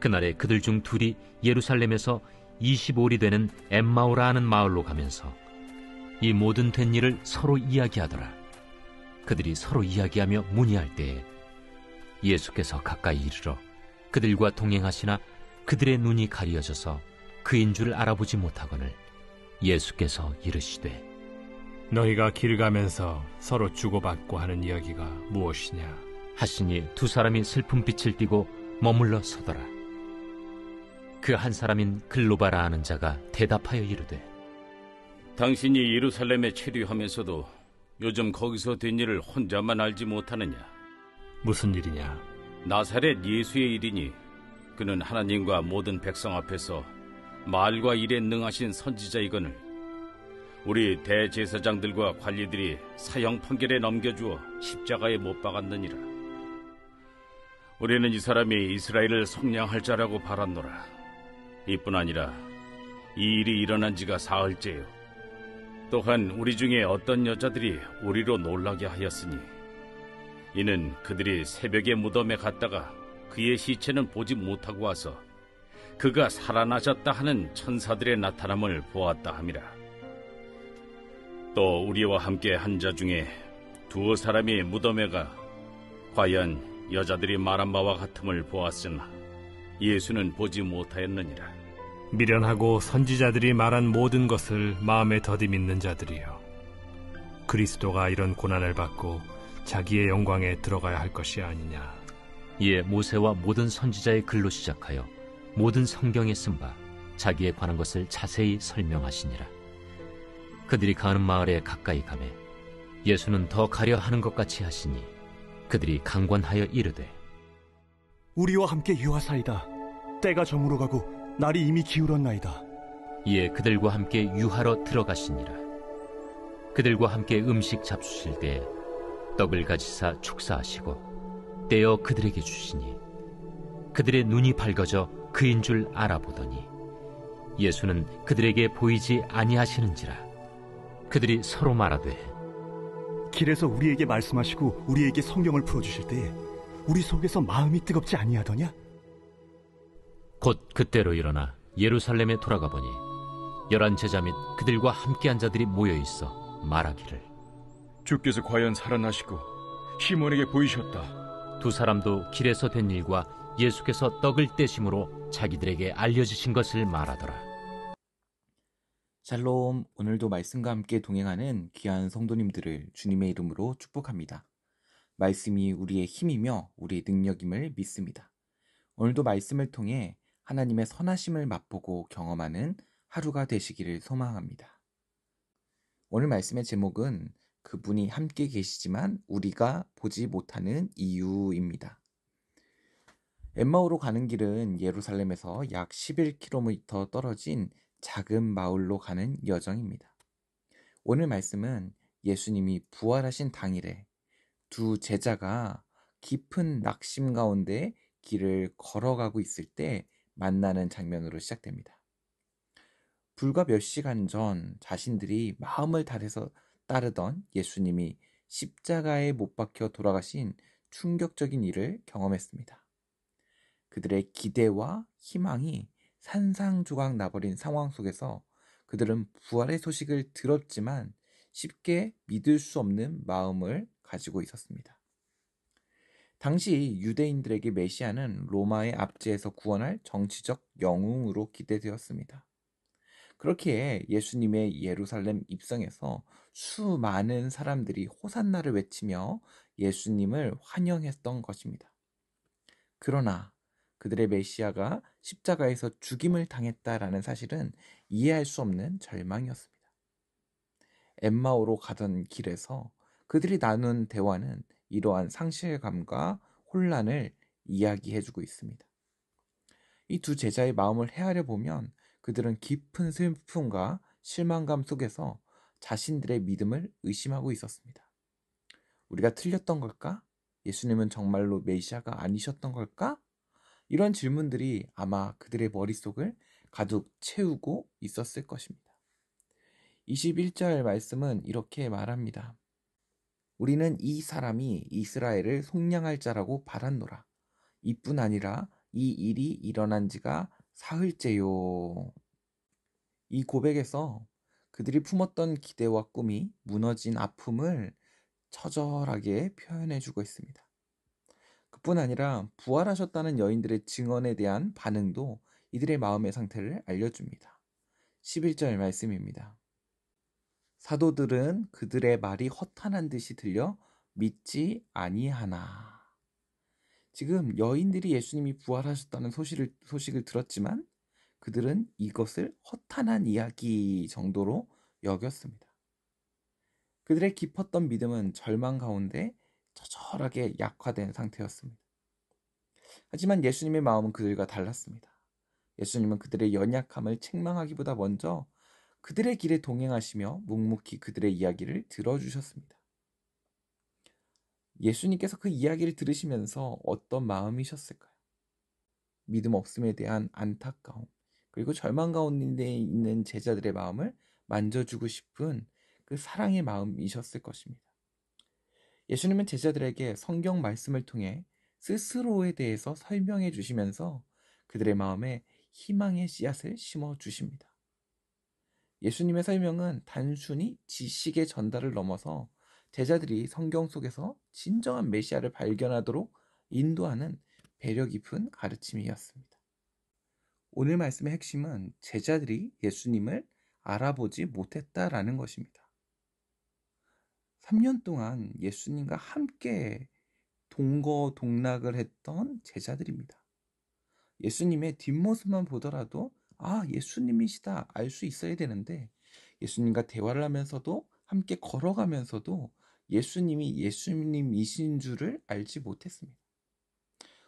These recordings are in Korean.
그날에 그들 중 둘이 예루살렘에서 25里되는 엠마오라 하는 마을로 가면서 이 모든 된 일을 서로 이야기하더라. 그들이 서로 이야기하며 문의할 때에 예수께서 가까이 이르러 그들과 동행하시나 그들의 눈이 가리어져서 그인 줄 알아보지 못하거늘 예수께서 이르시되 너희가 길 가면서 서로 주고받고 하는 이야기가 무엇이냐 하시니 두 사람이 슬픈 빛을 띠고 머물러 서더라. 그 한 사람인 글로바라 하는 자가 대답하여 이르되 당신이 예루살렘에 체류하면서도 요즘 거기서 된 일을 혼자만 알지 못하느냐? 무슨 일이냐? 나사렛 예수의 일이니 그는 하나님과 모든 백성 앞에서 말과 일에 능하신 선지자이거늘 우리 대제사장들과 관리들이 사형 판결에 넘겨주어 십자가에 못 박았느니라. 우리는 이 사람이 이스라엘을 속량할 자라고 바랐노라. 이뿐 아니라 이 일이 일어난 지가 사흘째요. 또한 우리 중에 어떤 여자들이 우리로 놀라게 하였으니 이는 그들이 새벽에 무덤에 갔다가 그의 시체는 보지 못하고 와서 그가 살아나셨다 하는 천사들의 나타남을 보았다 함이라. 또 우리와 함께 한 자 중에 두어 사람이 무덤에 가 과연 여자들이 말한 바와 같음을 보았으나 예수는 보지 못하였느니라. 미련하고 선지자들이 말한 모든 것을 마음에 더디 믿는 자들이여, 그리스도가 이런 고난을 받고 자기의 영광에 들어가야 할 것이 아니냐. 이에 모세와 모든 선지자의 글로 시작하여 모든 성경에 쓴 바 자기에 관한 것을 자세히 설명하시니라. 그들이 가는 마을에 가까이 가매 예수는 더 가려 하는 것 같이 하시니 그들이 강권하여 이르되 우리와 함께 유하사이다. 때가 저물어 가고 날이 이미 기울었나이다. 이에 그들과 함께 유하러 들어가시니라. 그들과 함께 음식 잡수실 때 떡을 가지사 축사하시고 떼어 그들에게 주시니 그들의 눈이 밝아져 그인 줄 알아보더니 예수는 그들에게 보이지 아니하시는지라. 그들이 서로 말하되 길에서 우리에게 말씀하시고 우리에게 성경을 풀어주실 때에 우리 속에서 마음이 뜨겁지 아니하더냐? 곧 그때로 일어나 예루살렘에 돌아가 보니 11 제자 및 그들과 함께한 자들이 모여있어 말하기를 주께서 과연 살아나시고 시몬에게 보이셨다. 두 사람도 길에서 된 일과 예수께서 떡을 떼심으로 자기들에게 알려주신 것을 말하더라. 샬롬, 오늘도 말씀과 함께 동행하는 귀한 성도님들을 주님의 이름으로 축복합니다. 말씀이 우리의 힘이며 우리의 능력임을 믿습니다. 오늘도 말씀을 통해 하나님의 선하심을 맛보고 경험하는 하루가 되시기를 소망합니다. 오늘 말씀의 제목은 그분이 함께 계시지만 우리가 보지 못하는 이유입니다. 엠마오로 가는 길은 예루살렘에서 약 11km 떨어진 작은 마을로 가는 여정입니다. 오늘 말씀은 예수님이 부활하신 당일에 두 제자가 깊은 낙심 가운데 길을 걸어가고 있을 때 만나는 장면으로 시작됩니다. 불과 몇 시간 전 자신들이 마음을 다해서 따르던 예수님이 십자가에 못 박혀 돌아가신 충격적인 일을 경험했습니다. 그들의 기대와 희망이 산상조각 나버린 상황 속에서 그들은 부활의 소식을 들었지만 쉽게 믿을 수 없는 마음을 가지고 있었습니다. 당시 유대인들에게 메시아는 로마의 압제에서 구원할 정치적 영웅으로 기대되었습니다. 그렇기에 예수님의 예루살렘 입성에서 수많은 사람들이 호산나를 외치며 예수님을 환영했던 것입니다. 그러나 그들의 메시아가 십자가에서 죽임을 당했다라는 사실은 이해할 수 없는 절망이었습니다. 엠마오로 가던 길에서 그들이 나눈 대화는 이러한 상실감과 혼란을 이야기해주고 있습니다. 이 두 제자의 마음을 헤아려 보면 그들은 깊은 슬픔과 실망감 속에서 자신들의 믿음을 의심하고 있었습니다. 우리가 틀렸던 걸까? 예수님은 정말로 메시아가 아니셨던 걸까? 이런 질문들이 아마 그들의 머릿속을 가득 채우고 있었을 것입니다. 21절 말씀은 이렇게 말합니다. 우리는 이 사람이 이스라엘을 속량할 자라고 바랐노라. 이뿐 아니라 이 일이 일어난 지가 사흘째요. 이 고백에서 그들이 품었던 기대와 꿈이 무너진 아픔을 처절하게 표현해주고 있습니다. 그뿐 아니라 부활하셨다는 여인들의 증언에 대한 반응도 이들의 마음의 상태를 알려줍니다. 11절 말씀입니다. 사도들은 그들의 말이 허탄한 듯이 들려 믿지 아니하나. 지금 여인들이 예수님이 부활하셨다는 소식을 들었지만 그들은 이것을 허탄한 이야기 정도로 여겼습니다. 그들의 깊었던 믿음은 절망 가운데 처절하게 약화된 상태였습니다. 하지만 예수님의 마음은 그들과 달랐습니다. 예수님은 그들의 연약함을 책망하기보다 먼저 그들의 길에 동행하시며 묵묵히 그들의 이야기를 들어주셨습니다. 예수님께서 그 이야기를 들으시면서 어떤 마음이셨을까요? 믿음 없음에 대한 안타까움, 그리고 절망 가운데 있는 제자들의 마음을 만져주고 싶은 그 사랑의 마음이셨을 것입니다. 예수님은 제자들에게 성경 말씀을 통해 스스로에 대해서 설명해 주시면서 그들의 마음에 희망의 씨앗을 심어 주십니다. 예수님의 설명은 단순히 지식의 전달을 넘어서 제자들이 성경 속에서 진정한 메시아를 발견하도록 인도하는 배려 깊은 가르침이었습니다. 오늘 말씀의 핵심은 제자들이 예수님을 알아보지 못했다라는 것입니다. 3년 동안 예수님과 함께 동거동락을 했던 제자들입니다. 예수님의 뒷모습만 보더라도 예수님이시다 알 수 있어야 되는데 예수님과 대화를 하면서도 함께 걸어가면서도 예수님이 예수님이신 줄을 알지 못했습니다.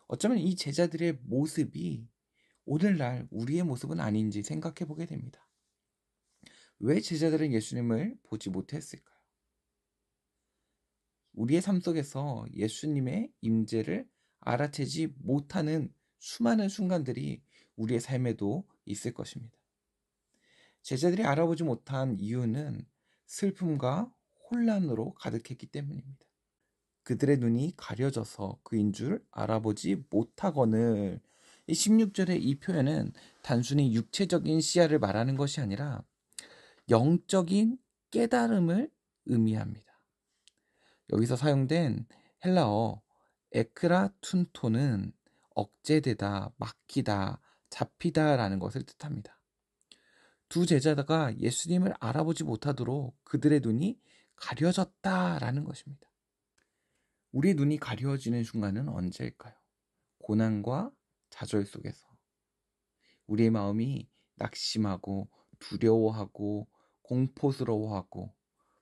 어쩌면 이 제자들의 모습이 오늘날 우리의 모습은 아닌지 생각해 보게 됩니다. 왜 제자들은 예수님을 보지 못했을까요? 우리의 삶 속에서 예수님의 임재를 알아채지 못하는 수많은 순간들이 우리의 삶에도 있을 것입니다. 제자들이 알아보지 못한 이유는 슬픔과 혼란으로 가득했기 때문입니다. 그들의 눈이 가려져서 그인 줄 알아보지 못하거늘. 이 16절의 이 표현은 단순히 육체적인 시야를 말하는 것이 아니라 영적인 깨달음을 의미합니다. 여기서 사용된 헬라어 에크라툰토는 억제되다, 막히다, 잡히다 라는 것을 뜻합니다. 두 제자가 예수님을 알아보지 못하도록 그들의 눈이 가려졌다라는 것입니다. 우리 눈이 가려지는 순간은 언제일까요? 고난과 좌절 속에서 우리의 마음이 낙심하고 두려워하고 공포스러워하고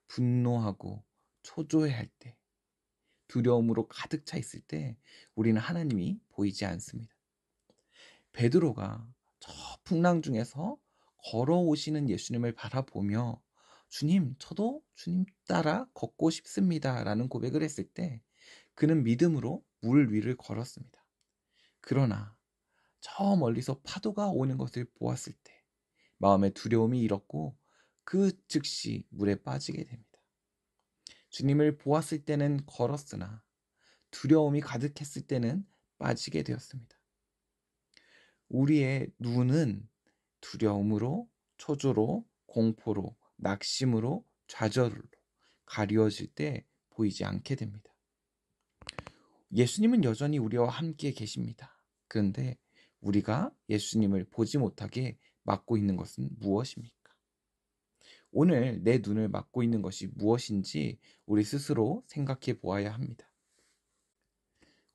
분노하고 초조해할 때, 두려움으로 가득 차 있을 때 우리는 하나님이 보이지 않습니다. 베드로가 저 풍랑 중에서 걸어오시는 예수님을 바라보며 주님, 저도 주님 따라 걷고 싶습니다 라는 고백을 했을 때 그는 믿음으로 물 위를 걸었습니다. 그러나 저 멀리서 파도가 오는 것을 보았을 때 마음의 두려움이 일었고 그 즉시 물에 빠지게 됩니다. 주님을 보았을 때는 걸었으나 두려움이 가득했을 때는 빠지게 되었습니다. 우리의 눈은 두려움으로, 초조로, 공포로, 낙심으로, 좌절로 가려질 때 보이지 않게 됩니다. 예수님은 여전히 우리와 함께 계십니다. 그런데 우리가 예수님을 보지 못하게 막고 있는 것은 무엇입니까? 오늘 내 눈을 막고 있는 것이 무엇인지 우리 스스로 생각해 보아야 합니다.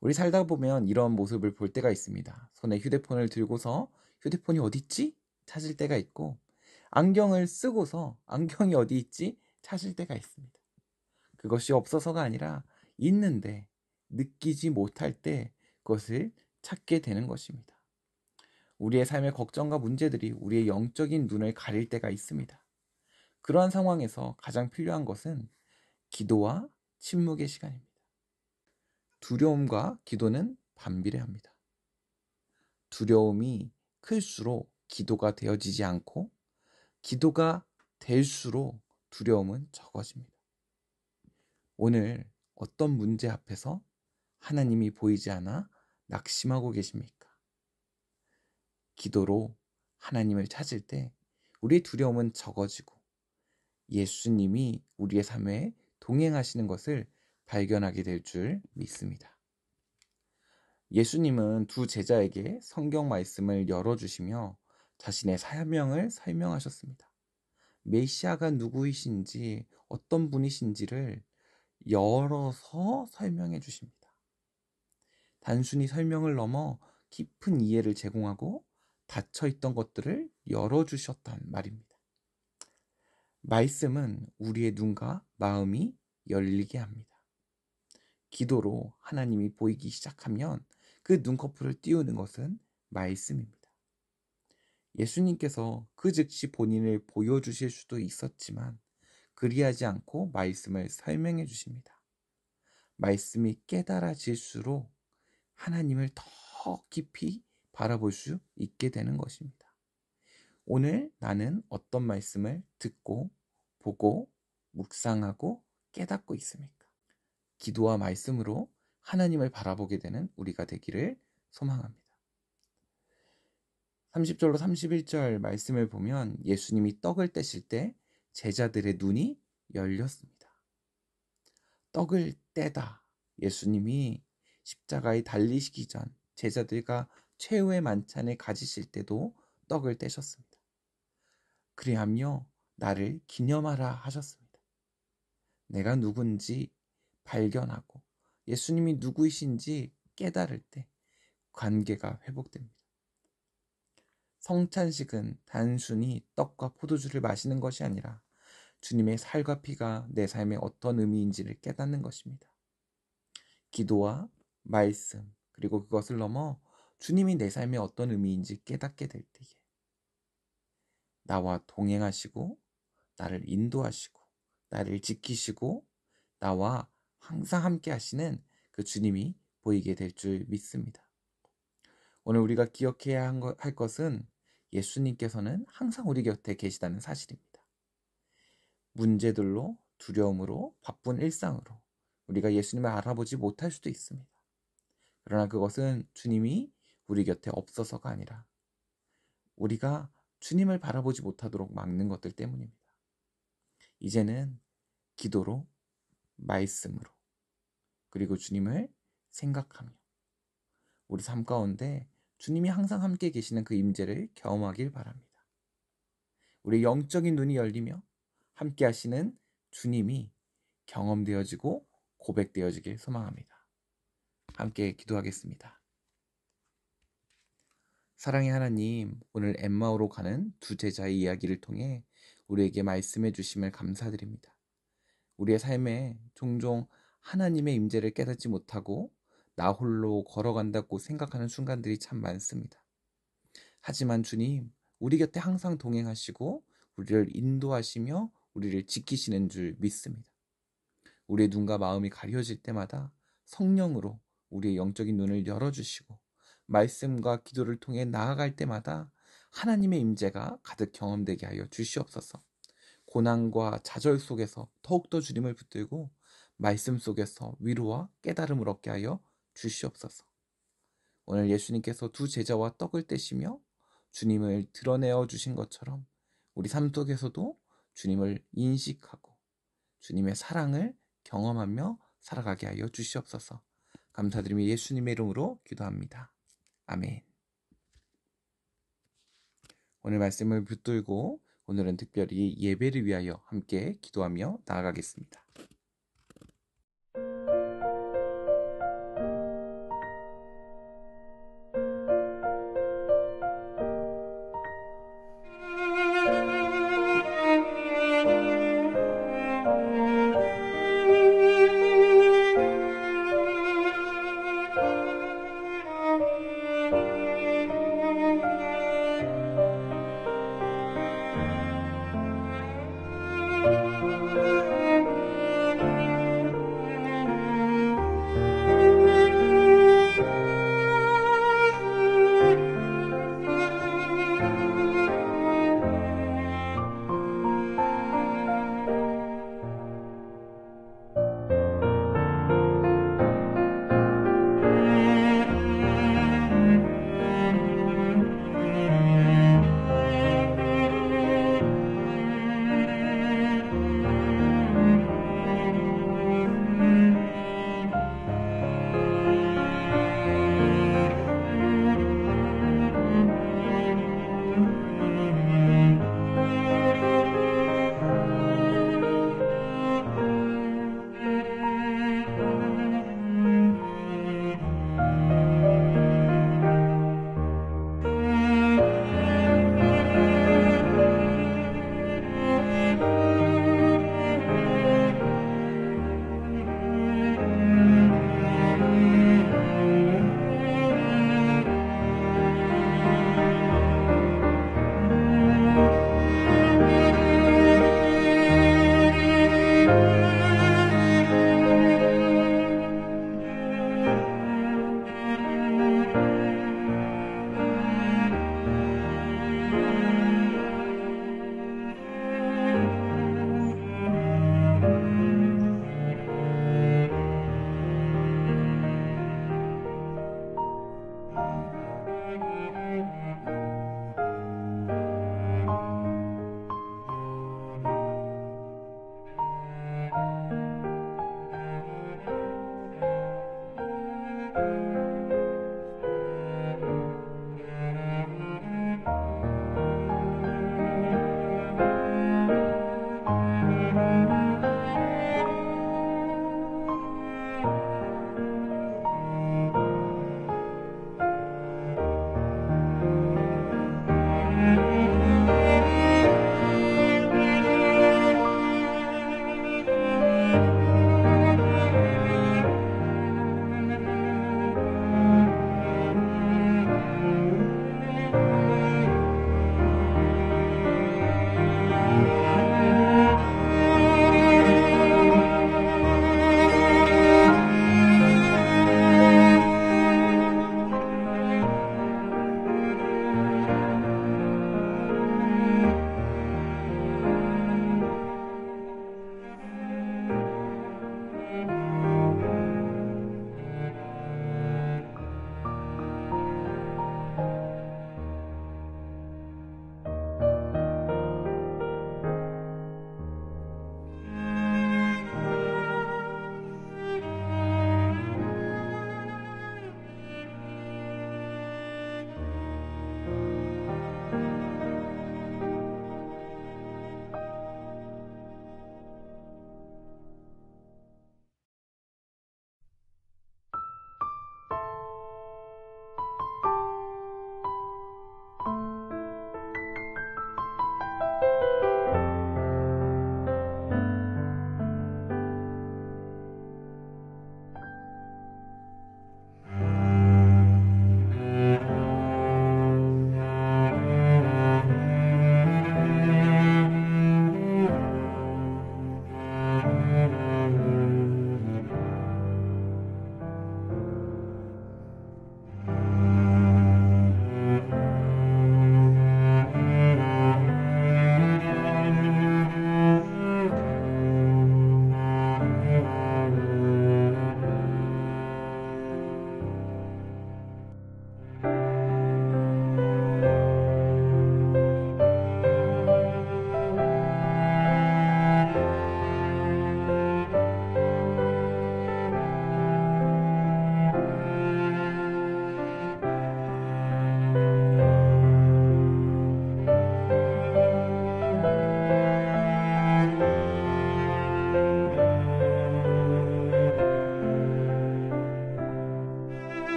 우리 살다 보면 이런 모습을 볼 때가 있습니다. 손에 휴대폰을 들고서 휴대폰이 어디 있지? 찾을 때가 있고, 안경을 쓰고서 안경이 어디 있지? 찾을 때가 있습니다. 그것이 없어서가 아니라 있는데 느끼지 못할 때 그것을 찾게 되는 것입니다. 우리의 삶의 걱정과 문제들이 우리의 영적인 눈을 가릴 때가 있습니다. 그러한 상황에서 가장 필요한 것은 기도와 침묵의 시간입니다. 두려움과 기도는 반비례합니다. 두려움이 클수록 기도가 되어지지 않고 기도가 될수록 두려움은 적어집니다. 오늘 어떤 문제 앞에서 하나님이 보이지 않아 낙심하고 계십니까? 기도로 하나님을 찾을 때 우리의 두려움은 적어지고 예수님이 우리의 삶에 동행하시는 것을 발견하게 될 줄 믿습니다. 예수님은 두 제자에게 성경 말씀을 열어주시며 자신의 사명을 설명하셨습니다. 메시아가 누구이신지 어떤 분이신지를 열어서 설명해 주십니다. 단순히 설명을 넘어 깊은 이해를 제공하고 닫혀있던 것들을 열어주셨단 말입니다. 말씀은 우리의 눈과 마음이 열리게 합니다. 기도로 하나님이 보이기 시작하면 그 눈꺼풀을 띄우는 것은 말씀입니다. 예수님께서 그 즉시 본인을 보여주실 수도 있었지만 그리하지 않고 말씀을 설명해 주십니다. 말씀이 깨달아질수록 하나님을 더 깊이 바라볼 수 있게 되는 것입니다. 오늘 나는 어떤 말씀을 듣고 보고 묵상하고 깨닫고 있습니까? 기도와 말씀으로 하나님을 바라보게 되는 우리가 되기를 소망합니다. 30절로 31절 말씀을 보면 예수님이 떡을 떼실 때 제자들의 눈이 열렸습니다. 떡을 떼다. 예수님이 십자가에 달리시기 전 제자들과 최후의 만찬을 가지실 때도 떡을 떼셨습니다. 그리하며 나를 기념하라 하셨습니다. 내가 누군지 발견하고 예수님이 누구이신지 깨달을 때 관계가 회복됩니다. 성찬식은 단순히 떡과 포도주를 마시는 것이 아니라 주님의 살과 피가 내 삶에 어떤 의미인지를 깨닫는 것입니다. 기도와 말씀 그리고 그것을 넘어 주님이 내 삶에 어떤 의미인지 깨닫게 될 때에 나와 동행하시고 나를 인도하시고 나를 지키시고 나와 항상 함께 하시는 그 주님이 보이게 될 줄 믿습니다. 오늘 우리가 기억해야 할 것은 예수님께서는 항상 우리 곁에 계시다는 사실입니다. 문제들로 두려움으로 바쁜 일상으로 우리가 예수님을 알아보지 못할 수도 있습니다. 그러나 그것은 주님이 우리 곁에 없어서가 아니라 우리가 주님을 바라보지 못하도록 막는 것들 때문입니다. 이제는 기도로 말씀으로 그리고 주님을 생각하며 우리 삶 가운데 주님이 항상 함께 계시는 그 임재를 경험하길 바랍니다. 우리 영적인 눈이 열리며 함께 하시는 주님이 경험되어지고 고백되어지길 소망합니다. 함께 기도하겠습니다. 사랑의 하나님, 오늘 엠마오로 가는 두 제자의 이야기를 통해 우리에게 말씀해 주심을 감사드립니다. 우리의 삶에 종종 하나님의 임재를 깨닫지 못하고 나 홀로 걸어간다고 생각하는 순간들이 참 많습니다. 하지만 주님, 우리 곁에 항상 동행하시고 우리를 인도하시며 우리를 지키시는 줄 믿습니다. 우리의 눈과 마음이 가려질 때마다 성령으로 우리의 영적인 눈을 열어주시고 말씀과 기도를 통해 나아갈 때마다 하나님의 임재가 가득 경험되게 하여 주시옵소서. 고난과 좌절 속에서 더욱더 주님을 붙들고 말씀 속에서 위로와 깨달음을 얻게 하여 주시옵소서. 오늘 예수님께서 두 제자와 떡을 떼시며 주님을 드러내어 주신 것처럼 우리 삶 속에서도 주님을 인식하고 주님의 사랑을 경험하며 살아가게 하여 주시옵소서. 감사드리며 예수님의 이름으로 기도합니다. 아멘. 오늘 말씀을 붙들고 오늘은 특별히 예배를 위하여 함께 기도하며 나아가겠습니다.